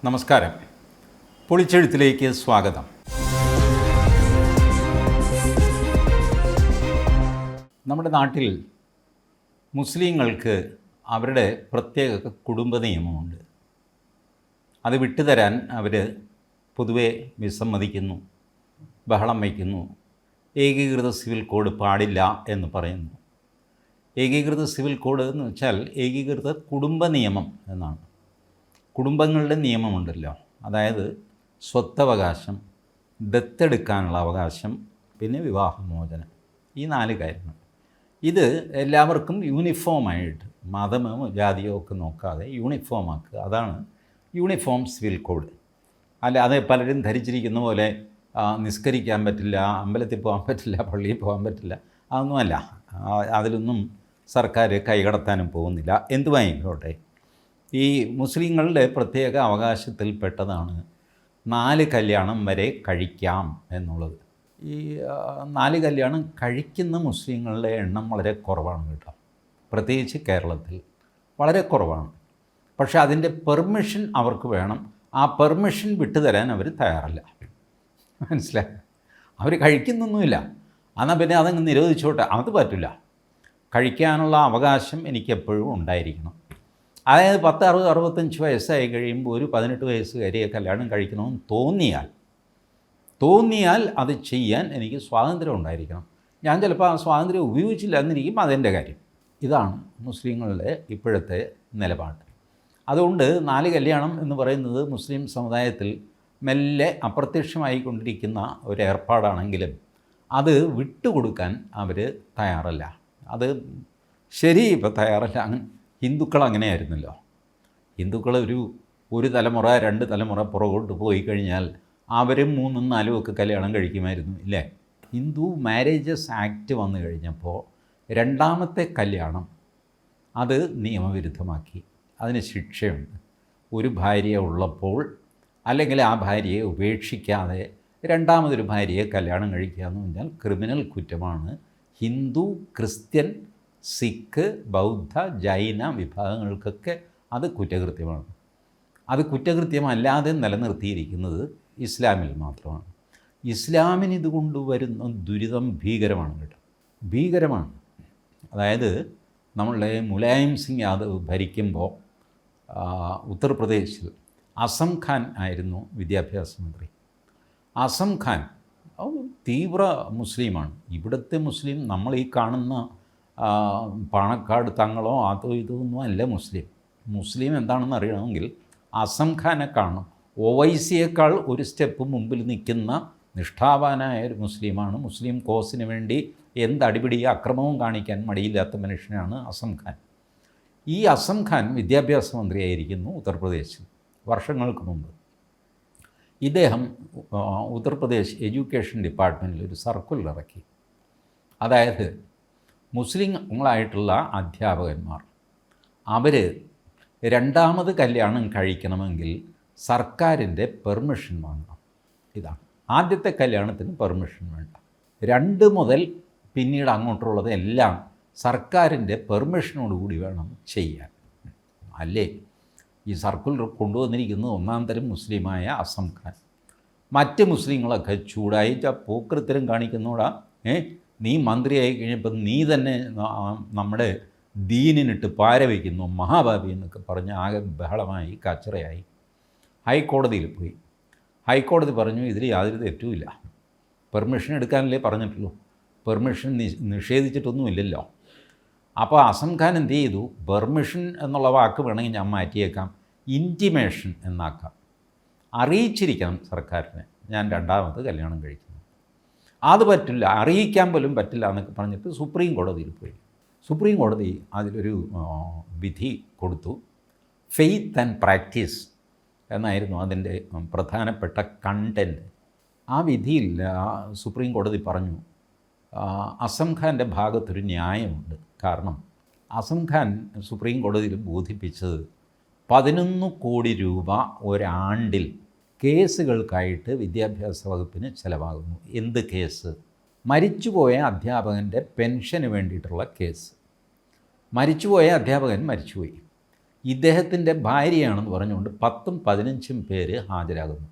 നമസ്കാരം. പൊളിച്ചെഴുത്തിലേക്ക് സ്വാഗതം. നമ്മുടെ നാട്ടിൽ മുസ്ലിങ്ങൾക്ക് അവരുടെ പ്രത്യേക കുടുംബ നിയമമുണ്ട്. അത് വിട്ടുതരാൻ അവർ പൊതുവെ വിസമ്മതിക്കുന്നു, ബഹളം വയ്ക്കുന്നു. ഏകീകൃത സിവിൽ കോഡ് പാടില്ല എന്ന് പറയുന്നു. ഏകീകൃത സിവിൽ കോഡ് എന്ന് വെച്ചാൽ ഏകീകൃത കുടുംബ നിയമം എന്നാണ്. കുടുംബങ്ങളുടെ നിയമമുണ്ടല്ലോ, അതായത് സ്വത്തവകാശം, ദത്തെടുക്കാനുള്ള അവകാശം, പിന്നെ വിവാഹമോചനം, ഈ 4 കാര്യങ്ങൾ. ഇത് എല്ലാവർക്കും യൂണിഫോമായിട്ട് മതമോ ജാതിയോ ഒക്കെ നോക്കാതെ യൂണിഫോമാക്കുക. അതാണ് യൂണിഫോം സിവിൽ കോഡ്. അത് പലരും ധരിച്ചിരിക്കുന്ന പോലെ നിസ്കരിക്കാൻ പറ്റില്ല, അമ്പലത്തിൽ പോകാൻ പറ്റില്ല, പള്ളിയിൽ പോകാൻ പറ്റില്ല, അതൊന്നുമല്ല. അതിലൊന്നും സർക്കാർ കൈകടത്താനും പോകുന്നില്ല. എന്തുമായിക്കോട്ടെ, ഈ മുസ്ലിങ്ങളുടെ പ്രത്യേക അവകാശത്തിൽപ്പെട്ടതാണ് 4 കല്യാണം വരെ കഴിക്കാം എന്നുള്ളത്. ഈ 4 കല്യാണം കഴിക്കുന്ന മുസ്ലിങ്ങളുടെ എണ്ണം വളരെ കുറവാണ് കേട്ടോ. പ്രത്യേകിച്ച് കേരളത്തിൽ വളരെ കുറവാണ്. പക്ഷേ അതിൻ്റെ പെർമിഷൻ അവർക്ക് വേണം. ആ പെർമിഷൻ വിട്ടുതരാൻ അവർ തയ്യാറല്ല. മനസ്സിലായി? അവർ കഴിക്കുന്നൊന്നുമില്ല. എന്നാൽ പിന്നെ അതങ്ങ് നിരോധിച്ചോട്ടെ, അത് പറ്റില്ല. കഴിക്കാനുള്ള അവകാശം എനിക്കെപ്പോഴും ഉണ്ടായിരിക്കണം. അതായത് 10, 60, 65 വയസ്സായി കഴിയുമ്പോൾ ഒരു 18 വയസ്സുകാരിയെ കല്യാണം കഴിക്കണമെന്ന് തോന്നിയാൽ അത് ചെയ്യാൻ എനിക്ക് സ്വാതന്ത്ര്യം ഉണ്ടായിരിക്കണം. ഞാൻ ചിലപ്പോൾ ആ സ്വാതന്ത്ര്യം ഉപയോഗിച്ചില്ല എന്നിരിക്കും, അതെൻ്റെ കാര്യം. ഇതാണ് മുസ്ലിങ്ങളുടെ ഇപ്പോഴത്തെ നിലപാട്. അതുകൊണ്ട് 4 കല്യാണം എന്ന് പറയുന്നത് മുസ്ലിം സമുദായത്തിൽ മെല്ലെ അപ്രത്യക്ഷമായിക്കൊണ്ടിരിക്കുന്ന ഒരു ഏർപ്പാടാണെങ്കിലും അത് വിട്ടുകൊടുക്കാൻ അവർ തയ്യാറല്ല. അത് ശരി, ഇപ്പോൾ തയ്യാറല്ല. ഹിന്ദുക്കൾ അങ്ങനെയായിരുന്നല്ലോ. ഹിന്ദുക്കൾ ഒരു തലമുറ 2 തലമുറ പുറകോട്ട് പോയി കഴിഞ്ഞാൽ അവരും 3ഉം 4ഉം ഒക്കെ കല്യാണം കഴിക്കുമായിരുന്നു, ഇല്ലേ? ഹിന്ദു മാരേജസ് ആക്ട് വന്നു കഴിഞ്ഞപ്പോൾ 2ാമത്തെ കല്യാണം അത് നിയമവിരുദ്ധമാക്കി. അതിന് ശിക്ഷയുണ്ട്. ഒരു ഭാര്യ ഉള്ളപ്പോൾ അല്ലെങ്കിൽ ആ ഭാര്യയെ ഉപേക്ഷിക്കാതെ 2ാമതൊരു ഭാര്യയെ കല്യാണം കഴിക്കുക എന്ന് പറഞ്ഞാൽ ക്രിമിനൽ കുറ്റമാണ്. ഹിന്ദു, ക്രിസ്ത്യൻ, സിഖ്, ബൗദ്ധ, ജൈന വിഭാഗങ്ങൾക്കൊക്കെ അത് കുറ്റകൃത്യമാണ്. അത് കുറ്റകൃത്യമല്ലാതെ നിലനിർത്തിയിരിക്കുന്നത് ഇസ്ലാമിൽ മാത്രമാണ്. ഇസ്ലാമിന് ഇതുകൊണ്ട് വരുന്ന ദുരിതം ഭീകരമാണ് കേട്ടോ, ഭീകരമാണ്. അതായത് നമ്മളുടെ മുലായം സിംഗ് യാദവ് ഭരിക്കുമ്പോൾ ഉത്തർപ്രദേശിൽ അസം ഖാൻ ആയിരുന്നു വിദ്യാഭ്യാസ മന്ത്രി. അസം ഖാൻ തീവ്ര മുസ്ലിമാണ്. ഇവിടുത്തെ മുസ്ലിം നമ്മൾ ഈ കാണുന്ന പാണക്കാട് തങ്ങളോ അതോ ഇതൊന്നും അല്ല മുസ്ലിം എന്താണെന്ന് അറിയണമെങ്കിൽ അസം ഖാനെ കാണണം. ഒവൈസിയേക്കാൾ ഒരു സ്റ്റെപ്പ് മുമ്പിൽ നിൽക്കുന്ന നിഷ്ഠാവാനായ ഒരു മുസ്ലിമാണ്. മുസ്ലിം കോസിന് വേണ്ടി അടിപിടി അക്രമവും കാണിക്കാൻ മടിയില്ലാത്ത മനുഷ്യനാണ് അസം ഖാൻ. ഈ അസം ഖാൻ വിദ്യാഭ്യാസ മന്ത്രിയായിരിക്കുന്നു ഉത്തർപ്രദേശിൽ വർഷങ്ങൾക്ക് മുമ്പ്. ഇദ്ദേഹം ഉത്തർപ്രദേശ് എഡ്യൂക്കേഷൻ ഡിപ്പാർട്ട്മെൻറ്റിൽ ഒരു സർക്കുലർ ഇറക്കി. അതായത് മുസ്ലിങ്ങളായിട്ടുള്ള അധ്യാപകന്മാർ അവർ 2ാമത് കല്യാണം കഴിക്കണമെങ്കിൽ സർക്കാരിൻ്റെ പെർമിഷൻ വാങ്ങണം. ഇതാണ്. ആദ്യത്തെ കല്യാണത്തിന് പെർമിഷൻ വേണ്ട. 2 മുതൽ പിന്നീട് അങ്ങോട്ടുള്ളത് എല്ലാം സർക്കാരിൻ്റെ പെർമിഷനോടുകൂടി വേണം ചെയ്യാൻ. അല്ലേ ഈ സർക്കുലർ കൊണ്ടുവന്നിരിക്കുന്നത് 1ാം തരം മുസ്ലിമായ അസം ഖാൻ. മറ്റ് മുസ്ലിങ്ങളൊക്കെ ചൂടായി പോക്കൃത്തരം കാണിക്കുന്നോടാ, നീ മന്ത്രിയായി കഴിഞ്ഞപ്പോൾ നീ തന്നെ നമ്മുടെ ദീനിനിട്ട് പാര വയ്ക്കുന്നു, മഹാഭാവി എന്നൊക്കെ പറഞ്ഞ് ആകെ ബഹളമായി കച്ചറയായി. ഹൈക്കോടതിയിൽ പോയി. ഹൈക്കോടതി പറഞ്ഞു ഇതിൽ യാതൊരു തെറ്റുമില്ല, പെർമിഷൻ എടുക്കാനല്ലേ പറഞ്ഞിട്ടുള്ളൂ, പെർമിഷൻ നിഷേധിച്ചിട്ടൊന്നുമില്ലല്ലോ. അപ്പോൾ അസം ഖാൻ എന്ത് ചെയ്തു, പെർമിഷൻ എന്നുള്ള വാക്ക് വേണമെങ്കിൽ ഞാൻ മാറ്റിയേക്കാം, ഇൻറ്റിമേഷൻ എന്നാക്കാം. അറിയിച്ചിരിക്കണം സർക്കാരിനെ ഞാൻ 2ാമത് കല്യാണം കഴിക്കുന്നു. അത് പറ്റില്ല, അറിയിക്കാൻ പോലും പറ്റില്ല എന്നൊക്കെ പറഞ്ഞിട്ട് സുപ്രീം കോടതിയിൽ പോയി. സുപ്രീം കോടതി അതിലൊരു വിധി കൊടുത്തു. ഫെയ്ത്ത് ആൻഡ് പ്രാക്ടീസ് എന്നായിരുന്നു അതിൻ്റെ പ്രധാനപ്പെട്ട കണ്ടൻറ്റ്. ആ വിധിയിൽ സുപ്രീം കോടതി പറഞ്ഞു അസം ഖാൻ്റെ ഭാഗത്തൊരു ന്യായമുണ്ട്. കാരണം അസം ഖാൻ സുപ്രീം കോടതിയിൽ ബോധിപ്പിച്ചത് 11 കോടി രൂപ ഒരാണ്ടിൽ കേസുകൾക്കായിട്ട് വിദ്യാഭ്യാസ വകുപ്പിന് ചിലവാകുന്നു. എന്ത് കേസ്? മരിച്ചുപോയ അധ്യാപകൻ്റെ പെൻഷന് വേണ്ടിയിട്ടുള്ള കേസ്. മരിച്ചുപോയ അധ്യാപകൻ മരിച്ചുപോയി. ഇദ്ദേഹത്തിൻ്റെ ഭാര്യയാണെന്ന് പറഞ്ഞുകൊണ്ട് 10ഉം 15ഉം പേര് ഹാജരാകുന്നു.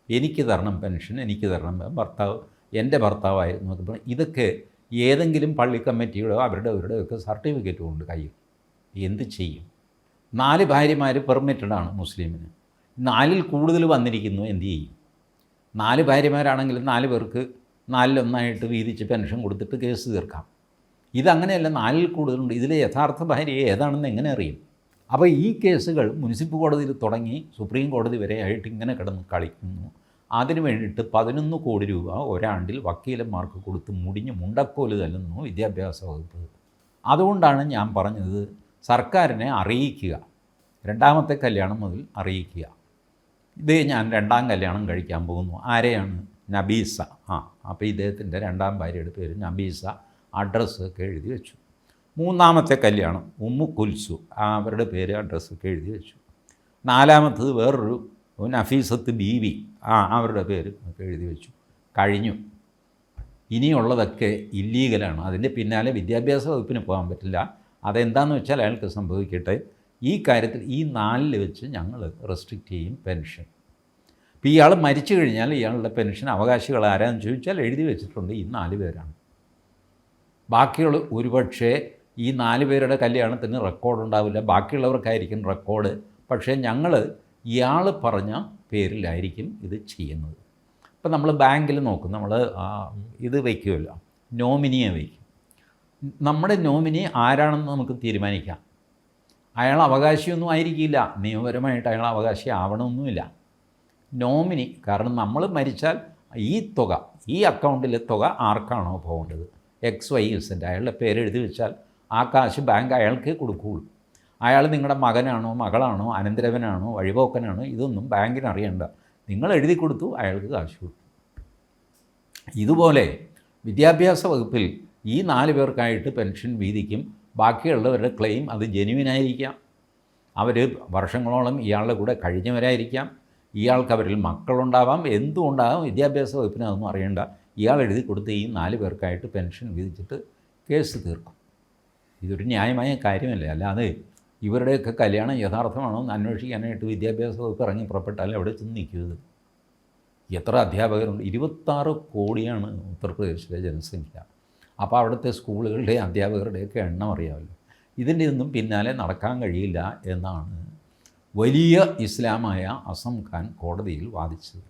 എനിക്ക് തരണം പെൻഷൻ, എനിക്ക് തരണം, ഭർത്താവ് എൻ്റെ ഭർത്താവായിരുന്നു എന്നൊക്കെ പറഞ്ഞ് ഇതൊക്കെ ഏതെങ്കിലും പള്ളി കമ്മിറ്റിയുടെ അവരുടെയൊക്കെ സർട്ടിഫിക്കറ്റ് കൊണ്ട് കയ്യിൽ എന്ത് ചെയ്യും? 4 ഭാര്യമാർ പെർമിറ്റഡാണ് മുസ്ലിമിന്, 4ൽ കൂടുതൽ വന്നിരിക്കുന്നു, എന്ത് ചെയ്യും? 4 ഭാര്യമാരാണെങ്കിൽ 4 പേർക്ക് 4-1 വീതിച്ച് പെൻഷൻ കൊടുത്തിട്ട് കേസ് തീർക്കാം. ഇതങ്ങനെയല്ല, 4ൽ കൂടുതലുണ്ട്. ഇതിലെ യഥാർത്ഥ ഭാര്യ ഏതാണെന്ന് എങ്ങനെ അറിയും? അപ്പോൾ ഈ കേസുകൾ മുനിസിപ്പൽ കോടതിയിൽ തുടങ്ങി സുപ്രീം കോടതി വരെ ആയിട്ട് ഇങ്ങനെ കിടന്ന് കളിക്കുന്നു. അതിനു വേണ്ടിയിട്ട് 11 കോടി രൂപ ഒരാണ്ടിൽ വക്കീലന്മാർക്ക് കൊടുത്ത് മുടിഞ്ഞ് മുണ്ടക്കോല് തല്ലുന്നു വിദ്യാഭ്യാസ വകുപ്പ്. അതുകൊണ്ടാണ് ഞാൻ പറഞ്ഞത്, സർക്കാരിനെ അറിയിക്കുക, 2ാമത്തെ കല്യാണം മുതൽ അറിയിക്കുക. ഇത് ഞാൻ 2ാം കല്യാണം കഴിക്കാൻ പോകുന്നു. ആരെയാണ്? നബീസ. അപ്പോൾ ഇദ്ദേഹത്തിൻ്റെ 2ാം ഭാര്യയുടെ പേര് നബീസ. അഡ്രസ്സൊക്കെ എഴുതി വെച്ചു. 3ാമത്തെ കല്യാണം ഉമ്മു കുൽസു, അവരുടെ പേര് അഡ്രസ്സൊക്കെ എഴുതി വെച്ചു. 4ാമത്തത് വേറൊരു നഫീസത്ത് ബീവി, അവരുടെ പേര് ഒക്കെ എഴുതി വെച്ചു. കഴിഞ്ഞു. ഇനിയുള്ളതൊക്കെ ഇല്ലീഗലാണ്. അതിൻ്റെ പിന്നാലെ വിദ്യാഭ്യാസ വകുപ്പിന് പോകാൻ പറ്റില്ല. അതെന്താണെന്ന് വെച്ചാൽ അയാൾക്ക് സംഭവിക്കട്ടെ. ഈ കാര്യത്തിൽ ഈ 4ൽ വെച്ച് ഞങ്ങൾ റെസ്ട്രിക്റ്റ് ചെയ്യും പെൻഷൻ. ഇപ്പോൾ ഇയാൾ മരിച്ചു കഴിഞ്ഞാൽ ഇയാളുടെ പെൻഷൻ അവകാശികൾ ആരാന്ന് ചോദിച്ചാൽ എഴുതി വെച്ചിട്ടുണ്ട് ഈ 4 പേരാണ്. ബാക്കിയുള്ള ഒരുപക്ഷേ ഈ 4 പേരുടെ കല്യാണത്തിന് റെക്കോർഡ് ഉണ്ടാവില്ല, ബാക്കിയുള്ളവർക്കായിരിക്കും റെക്കോർഡ്. പക്ഷേ ഞങ്ങൾ ഇയാൾ പറഞ്ഞ പേരിലായിരിക്കും ഇത് ചെയ്യുന്നത്. ഇപ്പം നമ്മൾ ബാങ്കിൽ നോക്കും, നമ്മൾ ഇത് വയ്ക്കുമല്ലോ, നോമിനിയെ വയ്ക്കും. നമ്മുടെ നോമിനി ആരാണെന്ന് നമുക്ക് തീരുമാനിക്കാം. അയാൾ അവകാശിയൊന്നും ആയിരിക്കില്ല, നിയമപരമായിട്ട് അയാൾ അവകാശി ആവണമൊന്നുമില്ല. നോമിനി, കാരണം നമ്മൾ മരിച്ചാൽ ഈ തുക, ഈ അക്കൗണ്ടിലെ തുക ആർക്കാണോ പോകേണ്ടത്, XYZ അയാളുടെ പേരെഴുതി വെച്ചാൽ ആ കാശ് ബാങ്ക് അയാൾക്കേ കൊടുക്കുകയുള്ളൂ. അയാൾ നിങ്ങളുടെ മകനാണോ മകളാണോ അനന്തരവനാണോ വഴിപോക്കനാണോ ഇതൊന്നും ബാങ്കിന് അറിയണ്ട. നിങ്ങൾ എഴുതി കൊടുത്തു, അയാൾക്ക് കാശ് കൊടുത്തു. ഇതുപോലെ വിദ്യാഭ്യാസ വകുപ്പിൽ ഈ 4 പേർക്കായിട്ട് പെൻഷൻ വീതിക്കും. ബാക്കിയുള്ളവരുടെ ക്ലെയിം അത് ജെനുവിനായിരിക്കാം, അവർ വർഷങ്ങളോളം ഇയാളുടെ കൂടെ കഴിഞ്ഞവരായിരിക്കാം, ഇയാൾക്ക് അവരിൽ മക്കളുണ്ടാവാം, എന്തുകൊണ്ടാകും. വിദ്യാഭ്യാസ വകുപ്പിന് അതൊന്നും അറിയേണ്ട. ഇയാൾ എഴുതി കൊടുത്ത് ഈ 4 പേർക്കായിട്ട് പെൻഷൻ വീതിച്ചിട്ട് കേസ് തീർക്കും. ഇതൊരു ന്യായമായ കാര്യമല്ലേ? അല്ലാതെ ഇവരുടെയൊക്കെ കല്യാണം യഥാർത്ഥമാണോ എന്ന് അന്വേഷിക്കാനായിട്ട് വിദ്യാഭ്യാസ വകുപ്പ് ഇറങ്ങി പുറപ്പെട്ടാൽ അവിടെ ചെന്ന് നിൽക്കുന്നത്. എത്ര അധ്യാപകരുണ്ട്? 26 കോടിയാണ് ഉത്തർപ്രദേശിലെ ജനസംഖ്യ. അപ്പോൾ അവിടുത്തെ സ്കൂളുകളുടെ അധ്യാപകരുടെയൊക്കെ എണ്ണം അറിയാമല്ലോ. ഇതിൻ്റെ ഒന്നും പിന്നാലെ നടക്കാൻ കഴിയില്ല എന്നാണ് വലിയ ഇസ്ലാമായ അസം ഖാൻ കോടതിയിൽ വാദിച്ചത്.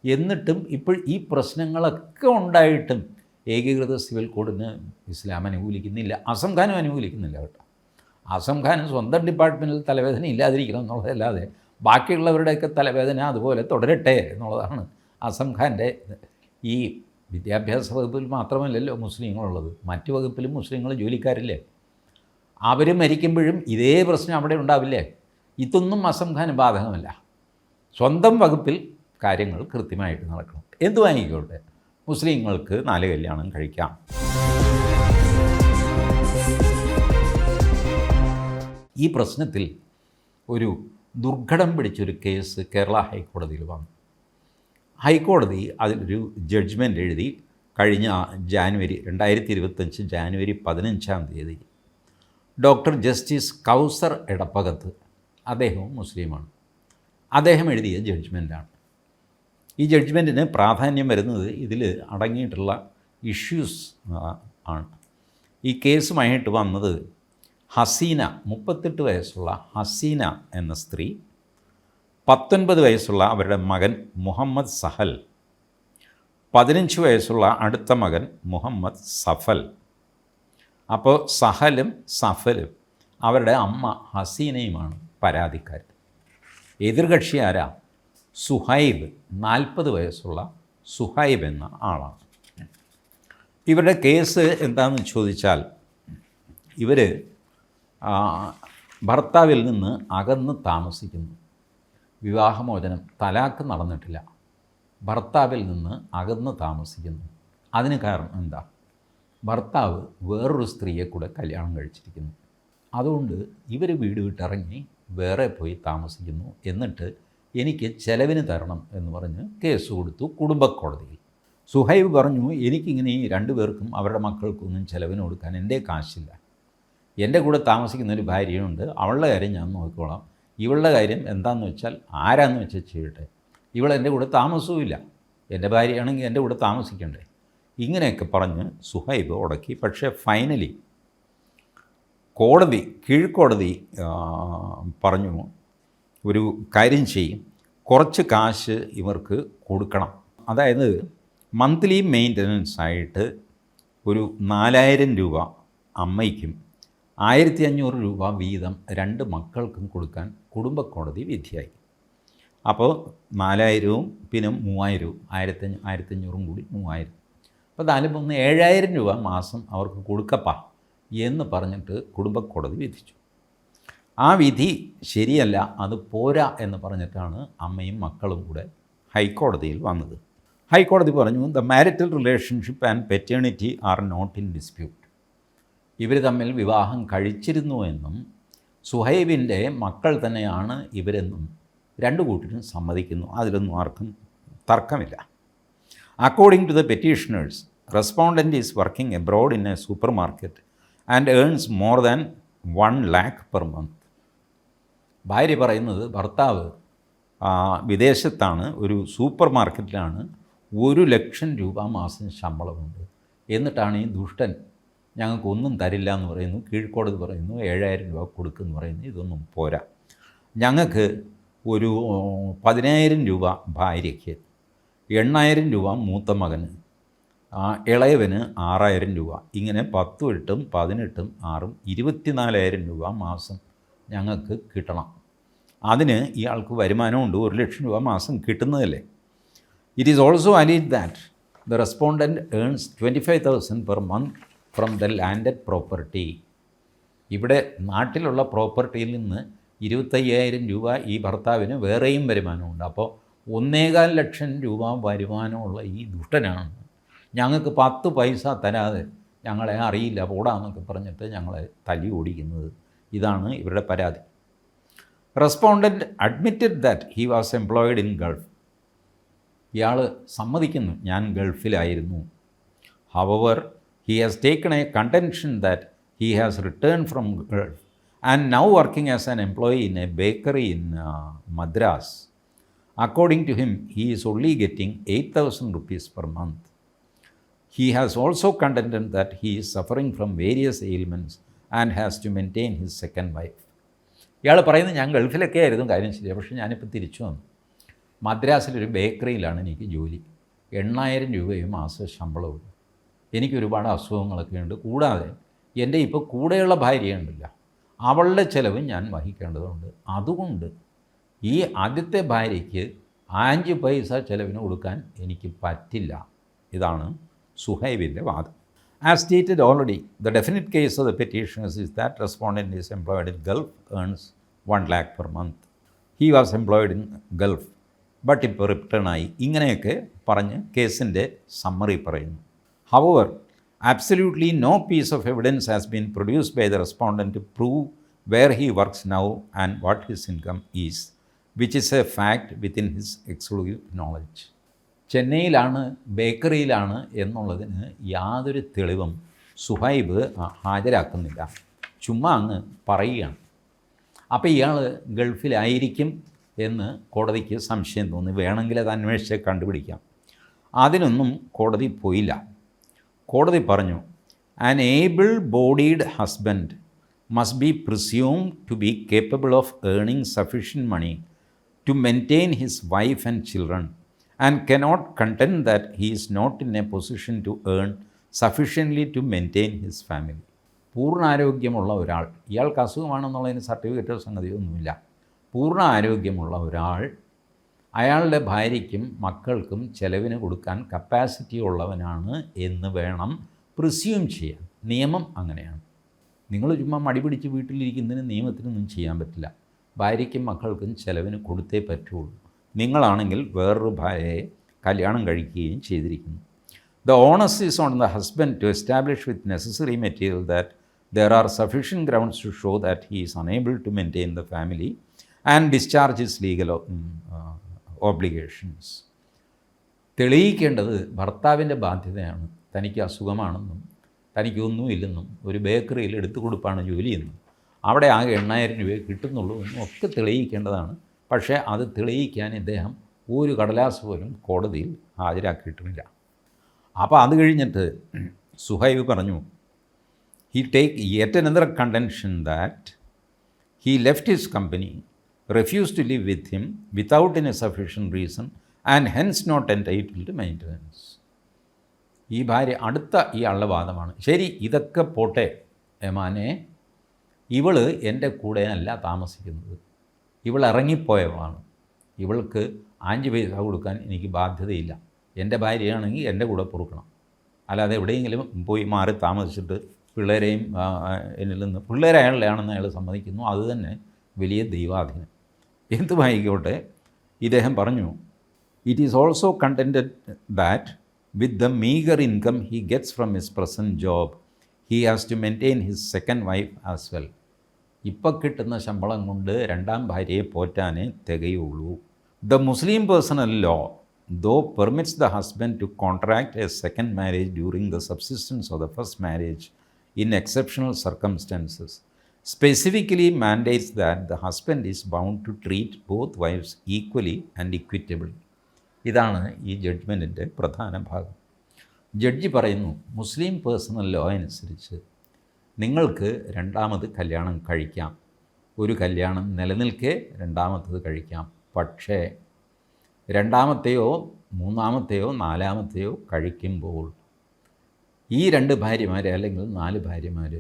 എന്നിട്ടും ഇപ്പോൾ ഈ പ്രശ്നങ്ങളൊക്കെ ഉണ്ടായിട്ടും ഏകീകൃത സിവിൽ കോഡിന് ഇസ്ലാം അനുകൂലിക്കുന്നില്ല, അസം ഖാനും അനുകൂലിക്കുന്നില്ല കേട്ടോ. അസം ഖാൻ സ്വന്തം ഡിപ്പാർട്ട്മെൻറ്റിൽ തലവേദന ഇല്ലാതിരിക്കണം എന്നുള്ളതല്ലാതെ ബാക്കിയുള്ളവരുടെയൊക്കെ തലവേദന അതുപോലെ തുടരട്ടെ എന്നുള്ളതാണ് അസം ഖാൻ്റെ. ഈ വിദ്യാഭ്യാസ വകുപ്പിൽ മാത്രമല്ലല്ലോ മുസ്ലിങ്ങളുള്ളത്, മറ്റു വകുപ്പിലും മുസ്ലിങ്ങൾ ജോലിക്കാരില്ലേ? അവർ മരിക്കുമ്പോഴും ഇതേ പ്രശ്നം അവിടെ ഉണ്ടാവില്ലേ? ഇതൊന്നും അസം ഖാന് ബാധകമല്ല. സ്വന്തം വകുപ്പിൽ കാര്യങ്ങൾ കൃത്യമായിട്ട് നടക്കണം. എന്തു വാങ്ങിക്കോട്ടെ, മുസ്ലിങ്ങൾക്ക് 4 കല്യാണം കഴിക്കാം. ഈ പ്രശ്നത്തിൽ ഒരു ദുർഘടം പിടിച്ചൊരു കേസ് കേരള ഹൈക്കോടതിയിൽ വന്നു. ഹൈക്കോടതി അതിലൊരു ജഡ്ജ്മെൻ്റ് എഴുതി. കഴിഞ്ഞ 2025 ജാനുവരി 15 ഡോക്ടർ ജസ്റ്റിസ് കൗസർ എടപ്പകത്ത്, അദ്ദേഹവും മുസ്ലിമാണ്, അദ്ദേഹം എഴുതിയ ജഡ്ജ്മെൻറ്റാണ്. ഈ ജഡ്ജ്മെൻറ്റിന് പ്രാധാന്യം വരുന്നത് ഇതിൽ അടങ്ങിയിട്ടുള്ള ഇഷ്യൂസ് ആണ്. ഈ കേസുമായിട്ട് വന്നത് ഹസീന, 38 വയസ്സുള്ള ഹസീന എന്ന സ്ത്രീ, 19 വയസ്സുള്ള അവരുടെ മകൻ മുഹമ്മദ് സഹൽ, 15 വയസ്സുള്ള അടുത്ത മകൻ മുഹമ്മദ് സഫൽ. അപ്പോൾ സഹലും സഫലും അവരുടെ അമ്മ ഹസീനയുമാണ് പരാതിക്കാർ. എതിർകക്ഷി ആരാ? സുഹൈബ്, 40 വയസ്സുള്ള സുഹൈബ് എന്ന ആളാണ്. ഇവരുടെ കേസ് എന്താണെന്ന് ചോദിച്ചാൽ, ഇവർ ഭർത്താവിൽ നിന്ന് അകന്ന് താമസിക്കുന്നു. വിവാഹമോചനം, തലാക്ക് നടന്നിട്ടില്ല, ഭർത്താവിൽ നിന്ന് അകന്ന് താമസിക്കുന്നു. അതിന് കാരണം എന്താ? ഭർത്താവ് വേറൊരു സ്ത്രീയെ കൂടെ കല്യാണം കഴിച്ചിരിക്കുന്നു. അതുകൊണ്ട് ഇവർ വീട് വിട്ടിറങ്ങി വേറെ പോയി താമസിക്കുന്നു. എന്നിട്ട് എനിക്ക് ചെലവിന് തരണം എന്ന് പറഞ്ഞ് കേസ് കൊടുത്തു കുടുംബക്കോടതിയിൽ. സുഹൈബ് പറഞ്ഞു, എനിക്കിങ്ങനെ ഈ 2 പേർക്കും അവരുടെ മക്കൾക്കൊന്നും ചെലവിന് കൊടുക്കാൻ എൻ്റെ കാശില്ല, എൻ്റെ കൂടെ താമസിക്കുന്ന ഒരു ഭാര്യയുണ്ട്, അവളുടെ കാര്യം ഞാൻ നോക്കിക്കോളാം, ഇവളുടെ കാര്യം എന്താണെന്ന് വെച്ചാൽ ആരാന്ന് വെച്ചാൽ ചെയ്യട്ടെ, ഇവളെൻ്റെ കൂടെ താമസവുമില്ല, എൻ്റെ ഭാര്യയാണെങ്കിൽ എൻ്റെ കൂടെ താമസിക്കണ്ടേ. ഇങ്ങനെയൊക്കെ പറഞ്ഞ് സുഹൈബ് ഉടക്കി. പക്ഷേ ഫൈനലി കീഴ്ക്കോടതി പറഞ്ഞു, ഒരു കാര്യം ചെയ്യും, കുറച്ച് കാശ് ഇവർക്ക് കൊടുക്കണം. അതായത് മന്ത്ലി മെയിൻ്റനൻസ് ആയിട്ട് ഒരു 4000 രൂപ അമ്മയ്ക്കും 1500 രൂപ വീതം 2 മക്കൾക്കും കൊടുക്കാൻ കുടുംബ കോടതി വിധിയായി. അപ്പോൾ 4000-ഉം പിന്നെ 3000-ഉം 1500-ഉം കൂടി 3000. അപ്പോൾ 7000 രൂപ മാസം അവർക്ക് കൊടുക്കപ്പാ എന്ന് പറഞ്ഞിട്ട് കുടുംബ കോടതി വിധിച്ചു. ആ വിധി ശരിയല്ല, അത് പോരാ എന്ന് പറഞ്ഞിട്ടാണ് അമ്മയും മക്കളും കൂടെ ഹൈക്കോടതിയിൽ വന്നത്. ഹൈക്കോടതി പറഞ്ഞു, the marital relationship and paternity are not in dispute. ഇവർ തമ്മിൽ വിവാഹം കഴിച്ചിരുന്നു എന്നും സുഹൈബിൻ്റെ മക്കൾ തന്നെയാണ് ഇവരെന്നും 2 കൂട്ടരും സമ്മതിക്കുന്നു. അതിലൊന്നും ആർക്കും തർക്കമില്ല. According to the petitioners, respondent is working abroad in a supermarket and earns more than 1 lakh per month. ഭാര്യ പറയുന്നത് ഭർത്താവ് വിദേശത്താണ്, ഒരു സൂപ്പർ മാർക്കറ്റിലാണ്, 1 ലക്ഷം രൂപ മാസം ശമ്പളമുണ്ട്. എന്നിട്ടാണ് ഈ ദുഷ്ടൻ ഞങ്ങൾക്കൊന്നും തരില്ല എന്ന് പറയുന്നു. കീഴ്ക്കോടതി പറയുന്നു 7000 രൂപ കൊടുക്കുമെന്ന് പറയുന്നു. ഇതൊന്നും പോരാ, ഞങ്ങൾക്ക് ഒരു 10000 രൂപ ഭാര്യയ്ക്ക്, 8000 രൂപ മൂത്ത മകന്, ഇളയവന് 6000 രൂപ, ഇങ്ങനെ 10 8 18 6 24,000 രൂപ മാസം ഞങ്ങൾക്ക് കിട്ടണം. അതിന് ഇയാൾക്ക് വരുമാനമുണ്ട്, 1 ലക്ഷം രൂപ മാസം കിട്ടുന്നതല്ലേ. It is also alleged that the respondent earns 25,000 per month from the landed property. ഇവിടെ നാട്ടിലുള്ള പ്രോപ്പർട്ടിയിൽ നിന്ന് 25,000 രൂപ ഈ ഭർത്താവിന് വേറെയും വരുമാനമുണ്ട്. അപ്പോൾ 1.25 ലക്ഷം രൂപ വരുമാനമുള്ള ഈ ദുഷ്ടനാണ് ഞങ്ങൾക്ക് 10 പൈസ തരാതെ ഞങ്ങളെ അറിയില്ല പോടാന്നൊക്കെ പറഞ്ഞിട്ട് ഞങ്ങളെ തല്ലി ഓടിക്കുന്നത്. ഇതാണ് ഇവരുടെ പരാതി. Respondent admitted that he was employed in Gulf. ഇയാൾ സമ്മതിക്കുന്നു, ഞാൻ ഗൾഫിലായിരുന്നു. However he has taken a contention that he has return from Gulf and now working as an employee in a bakery in Madras. According to him he is only getting 8,000 rupees per month. He has also contended that he is suffering from various ailments and has to maintain his second wife. ഇയാൾ പറയുന്നത് ഞാൻ ഗൾഫിലൊക്കെ ആയിരുന്നു, കാര്യം ശരിയാണ്, പക്ഷേ ഞാനിപ്പോൾ തിരിച്ചു വന്നു. മദ്രാസിലൊരു ബേക്കറിയിലാണ് എനിക്ക് ജോലി, 8000 രൂപയും മാസം ശമ്പളമുള്ളൂ. എനിക്കൊരുപാട് അസുഖങ്ങളൊക്കെ ഉണ്ട്. കൂടാതെ എൻ്റെ ഇപ്പോൾ കൂടെയുള്ള ഭാര്യയുണ്ടല്ല, അവളുടെ ചിലവ് ഞാൻ വഹിക്കേണ്ടതുണ്ട്. അതുകൊണ്ട് ഈ ആദ്യത്തെ ഭാര്യയ്ക്ക് 5 പൈസ ചിലവിന് കൊടുക്കാൻ എനിക്ക് പറ്റില്ല. ഇതാണ് സുഹൈബിൻ്റെ വാദം. As stated already, the definite case of the petitioners is that respondent is employed in Gulf, earns 1 lakh per month. He was employed in Gulf, but ഇപ്പോൾ റിട്ടേണായി. ഇങ്ങനെയൊക്കെ പറഞ്ഞ് കേസിൻ്റെ സമ്മറി പറയുന്നു. However, absolutely no piece of evidence has been produced by the respondent to prove where he works now and what his income is, which is a fact within his exclusive knowledge. ചെന്നൈയിലാണ്, ബേക്കറിയിലാണ് എന്നുള്ളതിന് യാതൊരു തെളിവും സുഹൈബ് ഹാജരാക്കുന്നില്ല, ചുമ്മാ അങ്ങ് പറയുകയാണ്. അപ്പോൾ ഇയാൾ ഗൾഫിലായിരിക്കും എന്ന് കോടതിക്ക് സംശയം തോന്നി. വേണമെങ്കിൽ അത് അന്വേഷിച്ച് കണ്ടുപിടിക്കാം. അതിനൊന്നും കോടതി പോയില്ല. കോടതി പറഞ്ഞു, an able bodied husband must be presumed to be capable of earning sufficient money to maintain his wife and children and cannot contend that he is not in a position to earn sufficiently to maintain his family. പൂർണ്ണ ആരോഗ്യമുള്ള ഒരാൾ, ഇയാൾക്ക് അസുഖമാണെന്നുള്ളതിന് സർട്ടിഫിക്കറ്റോ സംഗതിയൊന്നുമില്ല, പൂർണ്ണ ആരോഗ്യമുള്ള ഒരാൾ അയാളുടെ ഭാര്യയ്ക്കും മക്കൾക്കും ചെലവിന് കൊടുക്കാൻ കപ്പാസിറ്റി ഉള്ളവനാണ് എന്ന് വേണം പ്രിസ്യൂം ചെയ്യാൻ. നിയമം അങ്ങനെയാണ്. നിങ്ങൾ ചുമ്മാ മടി പിടിച്ച് വീട്ടിലിരിക്കുന്നതിന് നിയമത്തിനൊന്നും ചെയ്യാൻ പറ്റില്ല. ഭാര്യയ്ക്കും മക്കൾക്കും ചെലവിന് കൊടുത്തേ പറ്റുള്ളൂ. നിങ്ങളാണെങ്കിൽ വേറൊരു ഭാര്യയെ കല്യാണം കഴിക്കുകയും ചെയ്തിരിക്കുന്നു. The onus is on the husband to establish with necessary material that there are sufficient grounds to show that he is unable to maintain the family and discharge his legal obligations. തെളിയിക്കേണ്ടത് ഭർത്താവിൻ്റെ ബാധ്യതയാണ്. തനിക്ക് അസുഖമാണെന്നും തനിക്കൊന്നുമില്ലെന്നും ഒരു ബേക്കറിയിൽ എടുത്തു കൊടുപ്പാണ് ജോലിയെന്നും അവിടെ ആകെ 8,000 രൂപയെ കിട്ടുന്നുള്ളൂ എന്നും ഒക്കെ തെളിയിക്കേണ്ടതാണ്. പക്ഷേ അത് തെളിയിക്കാൻ ഇദ്ദേഹം ഒരു കടലാസ് പോലും കോടതിയിൽ ഹാജരാക്കിയിട്ടുമില്ല. അപ്പോൾ അത് കഴിഞ്ഞിട്ട് സുഹൈബ് പറഞ്ഞു, he take yet another contention that he left his company, refused to live with him without any sufficient reason and hence not entitled to maintenance. ഈ ഭാര്യ അടുത്ത ഈ ആളുടെ വാദമാണ്. ശരി, ഇതൊക്കെ പോട്ടെ എമാനെ, ഇവൾ എൻ്റെ കൂടെ അല്ല താമസിക്കുന്നത്, ഇവൾ ഇറങ്ങിപ്പോയവളാണ്, ഇവൾക്ക് 5 പൈസ കൊടുക്കാൻ എനിക്ക് ബാധ്യതയില്ല. എൻ്റെ ഭാര്യയാണെങ്കിൽ എൻ്റെ കൂടെ പൊറുക്കണം, അല്ലാതെ എവിടെയെങ്കിലും പോയി മാറി താമസിച്ചിട്ട് പിള്ളേരെയും എന്നിൽ നിന്ന് പിള്ളേരെ അയാളുടെയാണെന്ന് അയാൾ സമ്മതിക്കുന്നു. അതുതന്നെ വലിയ ദൈവാധീനം. എന്തുമായിക്കോട്ടെ, ഇദ്ദേഹം പറഞ്ഞു, it is also contented that with the meagre income he gets from his present job he has to maintain his second wife as well. ഇപ്പം കിട്ടുന്ന ശമ്പളം കൊണ്ട് രണ്ടാം ഭാര്യയെ പോറ്റാനേ തികയുള്ളൂ. The Muslim personal law though permits the husband to contract a second marriage during the subsistence of the first marriage in exceptional circumstances, specifically mandates that the husband is bound to treat both wives equally and equitably. ഇതാണ് ഈ ജഡ്ജ്മെൻറ്റിൻ്റെ പ്രധാന ഭാഗം. Judge പറയുന്നു, മുസ്ലിം personal law അനുസരിച്ച് നിങ്ങൾക്ക് രണ്ടാമത് കല്യാണം കഴിക്കാം, ഒരു കല്യാണം നിലനിൽക്കെ രണ്ടാമത്തത് കഴിക്കാം. പക്ഷേ രണ്ടാമത്തെയോ മൂന്നാമത്തെയോ നാലാമത്തെയോ കഴിക്കുമ്പോൾ ഈ 2 ഭാര്യമാരെ അല്ലെങ്കിൽ 4 ഭാര്യമാർ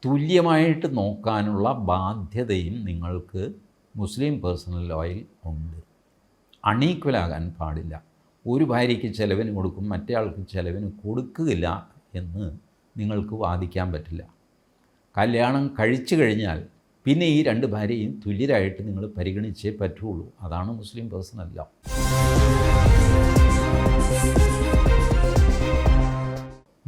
തുല്യമായിട്ട് നോക്കാനുള്ള ബാധ്യതയും നിങ്ങൾക്ക് മുസ്ലിം പേഴ്സണൽ ലോയിൽ ഉണ്ട്. അണീക്വലാകാൻ പാടില്ല. ഒരു ഭാര്യയ്ക്ക് ചിലവിന് കൊടുക്കും, മറ്റേ ആൾക്ക് ചിലവിന് കൊടുക്കുകയില്ല എന്ന് നിങ്ങൾക്ക് വാദിക്കാൻ പറ്റില്ല. കല്യാണം കഴിച്ചു കഴിഞ്ഞാൽ പിന്നെ ഈ 2 ഭാര്യയും തുല്യരായിട്ട് നിങ്ങൾ പരിഗണിച്ചേ പറ്റുള്ളൂ. അതാണ് മുസ്ലിം പേഴ്സണൽ ലോ.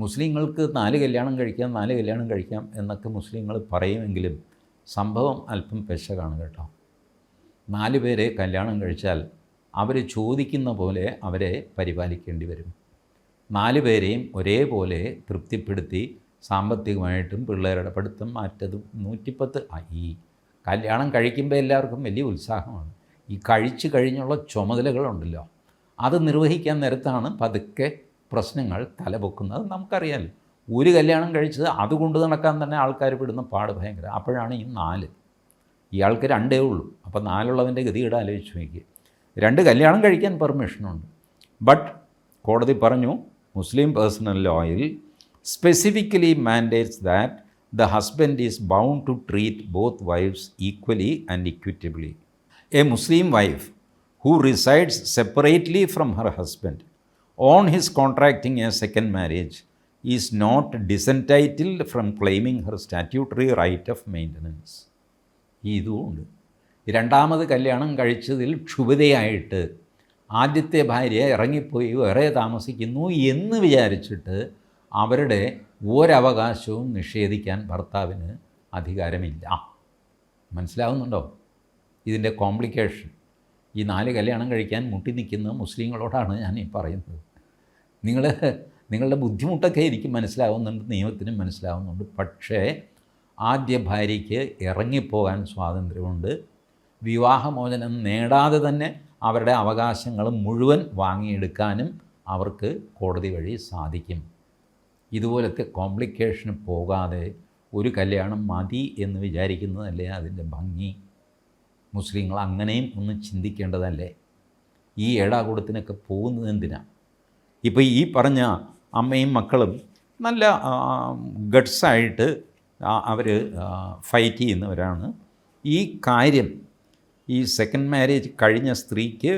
മുസ്ലിങ്ങൾക്ക് 4 കല്യാണം കഴിക്കാം, 4 കല്യാണം കഴിക്കാം എന്നൊക്കെ മുസ്ലിങ്ങൾ പറയുമെങ്കിലും സംഭവം അല്പം പെശകാണ് കേട്ടോ. 4 പേരെ കല്യാണം കഴിച്ചാൽ അവർ ചോദിക്കുന്ന പോലെ അവരെ പരിപാലിക്കേണ്ടി വരും. 4 പേരെയും ഒരേപോലെ തൃപ്തിപ്പെടുത്തി സാമ്പത്തികമായിട്ടും പിള്ളേരുടെ പഠിത്തം മറ്റതും 110 ഈ കല്യാണം കഴിക്കുമ്പോൾ എല്ലാവർക്കും വലിയ ഉത്സാഹമാണ്. ഈ കഴിച്ചു കഴിഞ്ഞുള്ള ചുമതലകളുണ്ടല്ലോ, അത് നിർവഹിക്കാൻ നേരത്താണ് പതുക്കെ പ്രശ്നങ്ങൾ തലപൊക്കുന്നത്. നമുക്കറിയാമല്ലോ, ഒരു കല്യാണം കഴിച്ചത് അതുകൊണ്ട് നടക്കാൻ തന്നെ ആൾക്കാർ പെടുന്ന പാട് ഭയങ്കര. അപ്പോഴാണ് ഈ 4, ഇയാൾക്ക് 2 ഉള്ളൂ. അപ്പോൾ 4ഉള്ളവൻ്റെ ഗതികേട് ആലോചിച്ച് നോക്കി. 2 കല്യാണം കഴിക്കാൻ പെർമിഷനുണ്ട്. ബട്ട് കോടതി പറഞ്ഞു, മുസ്ലിം പേഴ്സണൽ ലോയിൽ specifically mandates that the husband is bound to treat both wives equally and equitably. A Muslim wife who resides separately from her husband on his contracting a second marriage is not disentitled from claiming her statutory right of maintenance. ഇതുമുണ്ട്. രണ്ടാമത് കല്യാണം കഴിച്ചതിൽ ക്ഷുഭിതയായിട്ട് ആദ്യത്തെ ഭാര്യ ഇറങ്ങിപ്പോയി വേറെ താമസിക്കുന്നു എന്ന് വിചാരിച്ചിട്ട് അവരുടെ ഒരവകാശവും നിഷേധിക്കാൻ ഭർത്താവിന് അധികാരമില്ല. മനസ്സിലാവുന്നുണ്ടോ ഇതിൻ്റെ കോംപ്ലിക്കേഷൻ? ഈ 4 കല്യാണം കഴിക്കാൻ മുട്ടി നിൽക്കുന്ന മുസ്ലിങ്ങളോടാണ് ഞാൻ ഈ പറയുന്നത്. നിങ്ങളുടെ ബുദ്ധിമുട്ടൊക്കെ എനിക്ക് മനസ്സിലാവുന്നുണ്ട്, നിയമത്തിനും മനസ്സിലാവുന്നുണ്ട്. പക്ഷേ ആദ്യ ഭാര്യയ്ക്ക് ഇറങ്ങിപ്പോകാൻ സ്വാതന്ത്ര്യമുണ്ട്. വിവാഹമോചനം നേടാതെ തന്നെ അവരുടെ അവകാശങ്ങൾ മുഴുവൻ വാങ്ങിയെടുക്കാനും അവർക്ക് കോടതി വഴി സാധിക്കും. ഇതുപോലത്തെ കോംപ്ലിക്കേഷന് പോകാതെ ഒരു കല്യാണം മതി എന്ന് വിചാരിക്കുന്നതല്ലേ അതിൻ്റെ ഭംഗി? മുസ്ലിങ്ങൾ അങ്ങനെയും ഒന്ന് ചിന്തിക്കേണ്ടതല്ലേ? ഈ ഏടാകൂടത്തിനൊക്കെ പോകുന്നത് എന്തിനാണ്? ഇപ്പോൾ ഈ പറഞ്ഞ അമ്മയും മക്കളും നല്ല ഗട്ട്സായിട്ട് അവർ ഫൈറ്റ് ചെയ്യുന്നവരാണ്. ഈ കാര്യം, ഈ സെക്കൻഡ് മാരേജ് കഴിഞ്ഞ സ്ത്രീക്ക്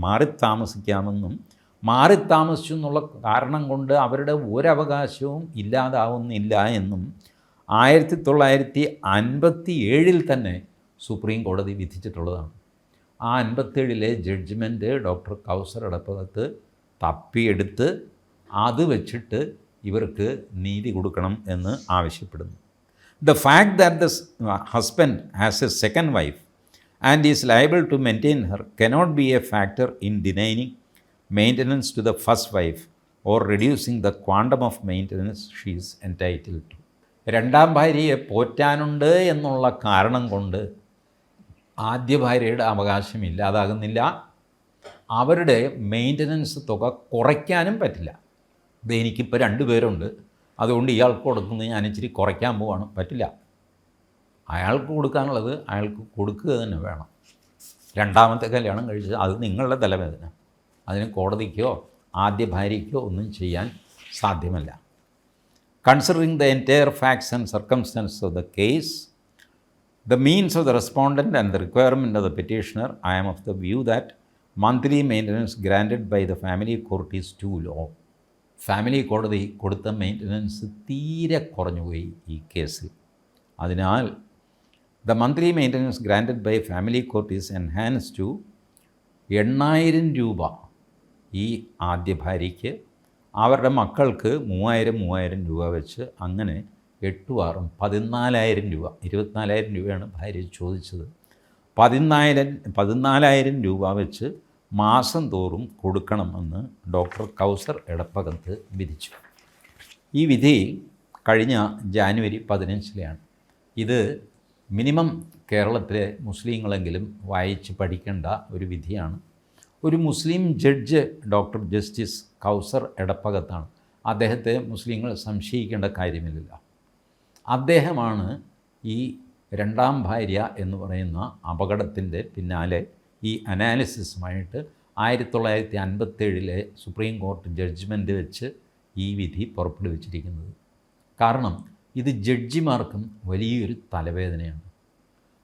മാറി താമസിക്കാമെന്നും മാറി താമസിച്ചു എന്നുള്ള കാരണം കൊണ്ട് അവരുടെ ഒരവകാശവും ഇല്ലാതാവുന്നില്ല എന്നും 1957 തന്നെ സുപ്രീം കോടതി വിധിച്ചിട്ടുള്ളതാണ്. ആ 57 ജഡ്ജ്മെൻറ്റ് ഡോക്ടർ കൗസർ എടപ്പകത്ത് തപ്പിയെടുത്ത് അത് വെച്ചിട്ട് ഇവർക്ക് നീതി കൊടുക്കണം എന്ന് ആവശ്യപ്പെടുന്നു. The fact that the husband has a second wife and is liable to maintain her cannot be a factor in denying maintenance to the first wife or reducing the quantum of maintenance she is entitled to. രണ്ടാം ഭാര്യയെ പോറ്റാനുണ്ട് എന്നുള്ള കാരണം കൊണ്ട് ആദ്യ ഭാര്യയുടെ അവകാശം ഇല്ലാതാകുന്നില്ല. അവരുടെ maintenance തുക കുറയ്ക്കാനും പറ്റില്ല. ഇത് എനിക്കിപ്പോൾ 2 പേരുണ്ട്, അതുകൊണ്ട് ഇയാൾക്ക് കൊടുക്കുന്നത് ഞാൻ ഇച്ചിരി കുറയ്ക്കാൻ പോവാണ്, പറ്റില്ല. അയാൾക്ക് കൊടുക്കാനുള്ളത് അയാൾക്ക് കൊടുക്കുക തന്നെ വേണം. രണ്ടാമത്തെ കല്യാണം കഴിച്ച് അത് നിങ്ങളുടെ തലവേദന. അതിന് കോടതിക്കോ ആദ്യ ഭാര്യയ്ക്കോ ഒന്നും ചെയ്യാൻ സാധ്യമല്ല. Considering the entire facts and circumstances of the case, the means of the respondent and the requirement of the petitioner, I am of the view that monthly maintenance granted by the family court is too low. Family കോടതി കൊടുത്ത maintenance തീരെ കുറഞ്ഞുപോയി ഈ കേസിൽ. അതിനാൽ the monthly maintenance granted by family court is enhanced to 8,000 രൂപ ഈ ആദ്യ ഭാര്യയ്ക്ക്, അവരുടെ മക്കൾക്ക് 3,000 രൂപ വെച്ച്, അങ്ങനെ 8 6 14,000 രൂപ. 24,000 രൂപയാണ് ഭാര്യ ചോദിച്ചത്. 14,000 രൂപ വെച്ച് മാസം തോറും കൊടുക്കണമെന്ന് ഡോക്ടർ കൗസർ എടപ്പകത്ത് വിധിച്ചു. ഈ വിധി കഴിഞ്ഞ ജാനുവരി 15-ലെയാണ്. ഇത് മിനിമം കേരളത്തിലെ മുസ്ലിങ്ങളെങ്കിലും വായിച്ച് പഠിക്കേണ്ട ഒരു വിധിയാണ്. ഒരു മുസ്ലിം ജഡ്ജ് ഡോക്ടർ ജസ്റ്റിസ് കൗസർ എടപ്പകത്താണ്. അദ്ദേഹത്തെ മുസ്ലിങ്ങൾ സംശയിക്കേണ്ട കാര്യമില്ല. അദ്ദേഹമാണ് ഈ രണ്ടാം ഭാര്യ എന്ന് പറയുന്ന അപകടത്തിൻ്റെ പിന്നാലെ ഈ അനാലിസിസുമായിട്ട് 1957 സുപ്രീം കോടതി ജഡ്ജ്മെൻറ്റ് വെച്ച് ഈ വിധി പുറപ്പെടുവിച്ചിരിക്കുന്നത്. കാരണം ഇത് ജഡ്ജിമാർക്കും വലിയൊരു തലവേദനയാണ്.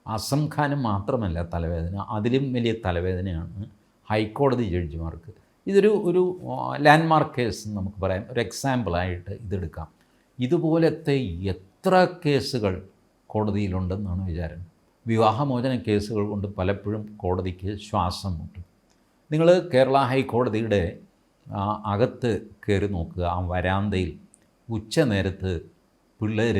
അസം ഖാനും മാത്രമല്ല തലവേദന, അതിലും വലിയ തലവേദനയാണ് ഹൈക്കോടതി ജഡ്ജിമാർക്ക്. ഇതൊരു ലാൻഡ്മാർക്ക് കേസ് നമുക്ക് പറയാം. ഒരു എക്സാമ്പിളായിട്ട് ഇതെടുക്കാം. ഇതുപോലത്തെ എത്ര കേസുകൾ കോടതിയിലുണ്ടെന്നാണ് വിചാരം. വിവാഹമോചന കേസുകൾ കൊണ്ട് പലപ്പോഴും കോടതിക്ക് ശ്വാസം മുട്ടും. നിങ്ങൾ കേരള ഹൈക്കോടതിയുടെ അകത്ത് കയറി നോക്കുക. ആ വരാന്തയിൽ ഉച്ച നേരത്ത് പിള്ളേർ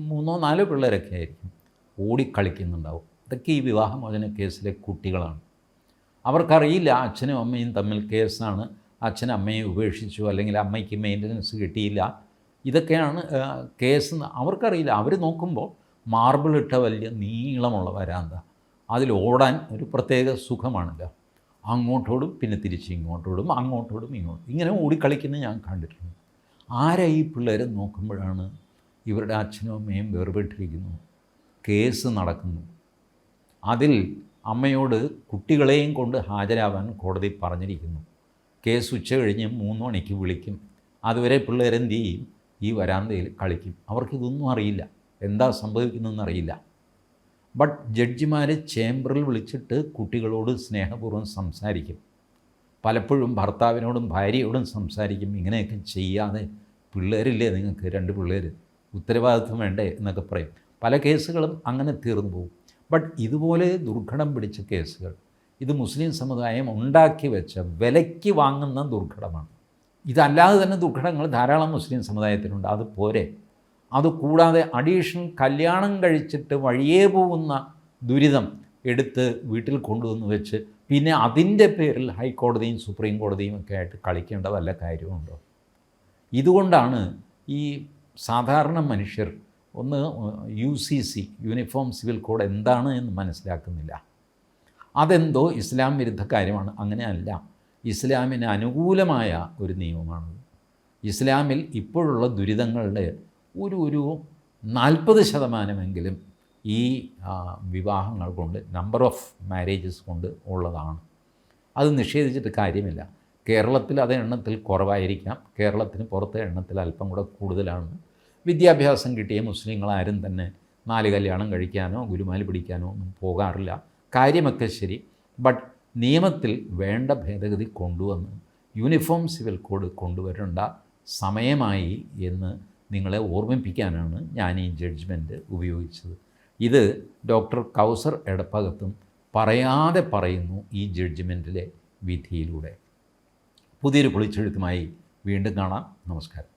3-4 പിള്ളേരൊക്കെ ആയിരിക്കും ഓടിക്കളിക്കുന്നുണ്ടാവും. ഇതൊക്കെ ഈ വിവാഹമോചന കേസിലെ കുട്ടികളാണ്. അവർക്കറിയില്ല അച്ഛനും അമ്മയും തമ്മിൽ കേസാണ്, അച്ഛൻ അമ്മയെ ഉപേക്ഷിച്ചു, അല്ലെങ്കിൽ അമ്മയ്ക്ക് മെയിൻ്റനൻസ് കിട്ടിയില്ല, ഇതൊക്കെയാണ് കേസ്. അവർക്കറിയില്ല. അവർ നോക്കുമ്പോൾ മാർബിളിട്ട വലിയ നീളമുള്ള വരാന്ത, അതിലോടാൻ ഒരു പ്രത്യേക സുഖമാണല്ലോ. അങ്ങോട്ടോടും പിന്നെ തിരിച്ച് ഇങ്ങോട്ടോടും, അങ്ങോട്ടോടും ഇങ്ങോട്ടും, ഇങ്ങനെ ഓടിക്കളിക്കുന്നത് ഞാൻ കണ്ടിട്ടുണ്ട്. ആരാ ഈ പിള്ളേരെ നോക്കുമ്പോഴാണ് ഇവരുടെ അച്ഛനും അമ്മയും വേർപെട്ടിരിക്കുന്നു, കേസ് നടക്കുന്നു. അതിൽ അമ്മയോട് കുട്ടികളെയും കൊണ്ട് ഹാജരാവാൻ കോടതി പറഞ്ഞിരിക്കുന്നു. കേസ് ഉച്ച കഴിഞ്ഞ് 3 മണിക്ക് വിളിക്കും. അതുവരെ പിള്ളേരെന്ത് ചെയ്യും? ഈ വരാന്തയിൽ കളിക്കും. അവർക്കിതൊന്നും അറിയില്ല, എന്താ സംഭവിക്കുന്നതെന്നറിയില്ല. ബട്ട് ജഡ്ജിമാർ ചേംബറിൽ വിളിച്ചിട്ട് കുട്ടികളോട് സ്നേഹപൂർവ്വം സംസാരിക്കും. പലപ്പോഴും ഭർത്താവിനോടും ഭാര്യയോടും സംസാരിക്കും. ഇങ്ങനെയൊക്കെ ചെയ്യാതെ, പിള്ളേരില്ലേ നിങ്ങൾക്ക് 2 പിള്ളേർ, ഉത്തരവാദിത്വം വേണ്ടേ എന്നൊക്കെ പറയും. പല കേസുകളും അങ്ങനെ തീർന്നു പോകും. ബട്ട് ഇതുപോലെ ദുർഘടം പിടിച്ച കേസുകൾ, ഇത് മുസ്ലിം സമുദായം ഉണ്ടാക്കി വെച്ച വിലയ്ക്ക് വാങ്ങുന്ന ദുർഘടമാണ്. ഇതല്ലാതെ തന്നെ ദുർഘടങ്ങൾ ധാരാളം മുസ്ലിം സമുദായത്തിനുണ്ട്. അത് പോരെ, അതുകൂടാതെ അഡീഷണൽ കല്യാണം കഴിച്ചിട്ട് വഴിയേ പോകുന്ന ദുരിതം എടുത്ത് വീട്ടിൽ കൊണ്ടുവന്ന് വെച്ച് പിന്നെ അതിൻ്റെ പേരിൽ ഹൈക്കോടതിയും സുപ്രീം കോടതിയും ഒക്കെ ആയിട്ട് കളിക്കേണ്ട വല്ല കാര്യമുണ്ടോ? ഇതുകൊണ്ടാണ് ഈ സാധാരണ മനുഷ്യർ ഒന്ന് UCC യൂണിഫോം സിവിൽ കോഡ് എന്താണ് എന്ന് മനസ്സിലാക്കുന്നില്ല. അതെന്തോ ഇസ്ലാം വിരുദ്ധ കാര്യമാണ്. അങ്ങനെയല്ല, ഇസ്ലാമിന് അനുകൂലമായ ഒരു നിയമമാണ്. ഇസ്ലാമിൽ ഇപ്പോഴുള്ള ദുരിതങ്ങളുടെ ഒരു 40% ഈ വിവാഹങ്ങൾ കൊണ്ട്, നമ്പർ ഓഫ് മാരേജസ് കൊണ്ട് ഉള്ളതാണ്. അത് നിഷേധിച്ചിട്ട് കാര്യമില്ല. കേരളത്തിൽ അത് എണ്ണത്തിൽ കുറവായിരിക്കാം, കേരളത്തിന് പുറത്തെ എണ്ണത്തിൽ അല്പം കൂടെ കൂടുതലാണ്. വിദ്യാഭ്യാസം കിട്ടിയ മുസ്ലിങ്ങളാരും തന്നെ 4 കല്യാണം കഴിക്കാനോ ഗുരുമാല പിടിക്കാനോ ഒന്നും പോകാറില്ല. കാര്യമൊക്കെ ശരി. ബട്ട് നിയമത്തിൽ വേണ്ട ഭേദഗതി കൊണ്ടുവന്ന് യൂണിഫോം സിവിൽ കോഡ് കൊണ്ടുവരേണ്ട സമയമായി എന്ന് നിങ്ങളെ ഓർമ്മിപ്പിക്കാനാണ് ഞാൻ ഈ ജഡ്ജ്മെൻറ്റ് ഉപയോഗിച്ചത്. ഇത് ഡോക്ടർ കൗസർ എടപ്പകത്തും പറയാതെ പറയുന്നു ഈ ജഡ്ജ്മെൻറ്റിലെ വിധിയിലൂടെ. പുതിയൊരു പൊളിച്ചെഴുത്തുമായി വീണ്ടും കാണാം. നമസ്കാരം.